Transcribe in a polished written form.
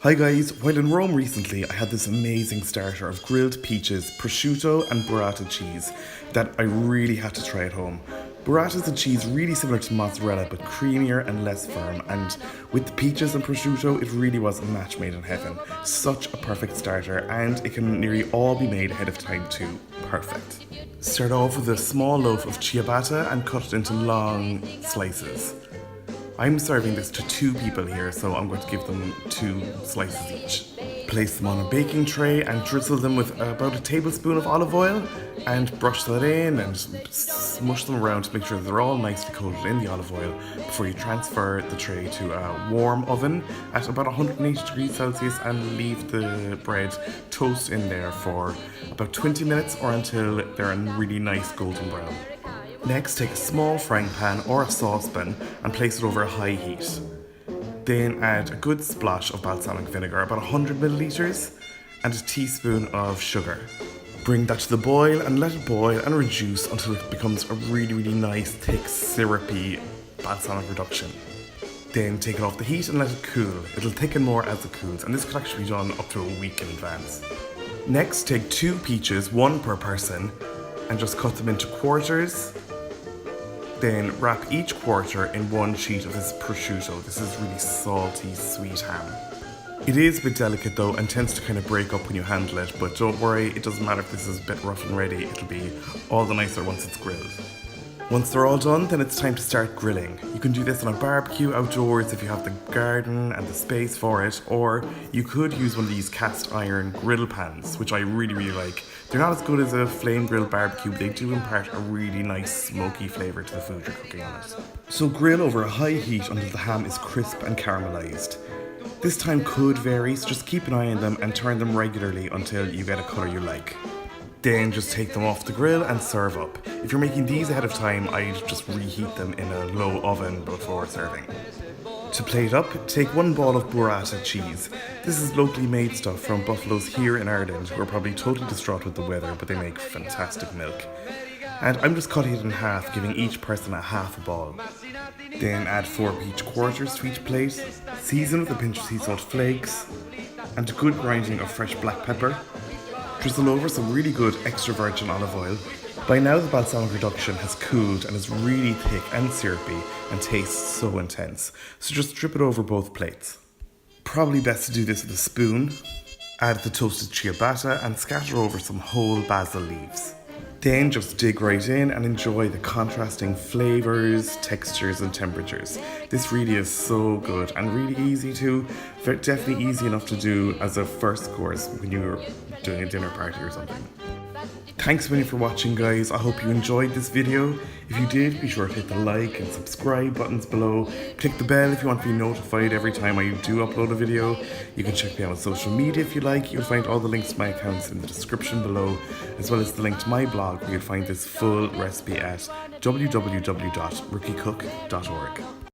Hi guys, while in Rome recently I had this amazing starter of grilled peaches, prosciutto and burrata cheese that I really had to try at home. Burrata is a cheese really similar to mozzarella but creamier and less firm, and with the peaches and prosciutto it really was a match made in heaven. Such a perfect starter, and it can nearly all be made ahead of time too. Perfect. Start off with a small loaf of ciabatta and cut it into long slices. I'm serving this to 2 people here, so I'm going to give them 2 slices each. Place them on a baking tray and drizzle them with about a tablespoon of olive oil and brush that in and smush them around to make sure that they're all nicely coated in the olive oil before you transfer the tray to a warm oven at about 180 degrees Celsius and leave the bread toast in there for about 20 minutes or until they're a really nice golden brown. Next, take a small frying pan or a saucepan and place it over a high heat. Then add a good splash of balsamic vinegar, about 100 milliliters, and a teaspoon of sugar. Bring that to the boil and let it boil and reduce until it becomes a really nice, thick, syrupy balsamic reduction. Then take it off the heat and let it cool. It'll thicken more as it cools, and this could actually be done up to a week in advance. Next, take 2 peaches, 1 per person, and just cut them into quarters. Then wrap each quarter in 1 sheet of this prosciutto. This is really salty, sweet ham. It is a bit delicate though and tends to kind of break up when you handle it, but don't worry, it doesn't matter if this is a bit rough and ready, it'll be all the nicer once it's grilled. Once they're all done, then it's time to start grilling. You can do this on a barbecue outdoors if you have the garden and the space for it, or you could use one of these cast iron grill pans, which I really like. They're not as good as a flame grilled barbecue, but they do impart a really nice smoky flavour to the food you're cooking on it. So grill over a high heat until the ham is crisp and caramelised. This time could vary, so just keep an eye on them and turn them regularly until you get a colour you like. Then just take them off the grill and serve up. If you're making these ahead of time, I'd just reheat them in a low oven before serving. To plate up, take 1 ball of burrata cheese. This is locally made stuff from buffaloes here in Ireland who are probably totally distraught with the weather, but they make fantastic milk. And I'm just cutting it in half, giving each person a half a ball. Then add 4 peach quarters to each plate, season with a pinch of sea salt flakes, and a good grinding of fresh black pepper. Drizzle over some really good extra virgin olive oil. By now the balsamic reduction has cooled and is really thick and syrupy and tastes so intense, so just drip it over both plates. Probably best to do this with a spoon. Add the toasted ciabatta and scatter over some whole basil leaves. Then just dig right in and enjoy the contrasting flavours, textures and temperatures. This really is so good and really easy too. Definitely easy enough to do as a first course when you're doing a dinner party or something. Thanks a million for watching guys, I hope you enjoyed this video. If you did, be sure to hit the like and subscribe buttons below. Click the bell if you want to be notified every time I do upload a video. You can check me out on social media if you like. You'll find all the links to my accounts in the description below, as well as the link to my blog where you'll find this full recipe at www.rookiecook.org.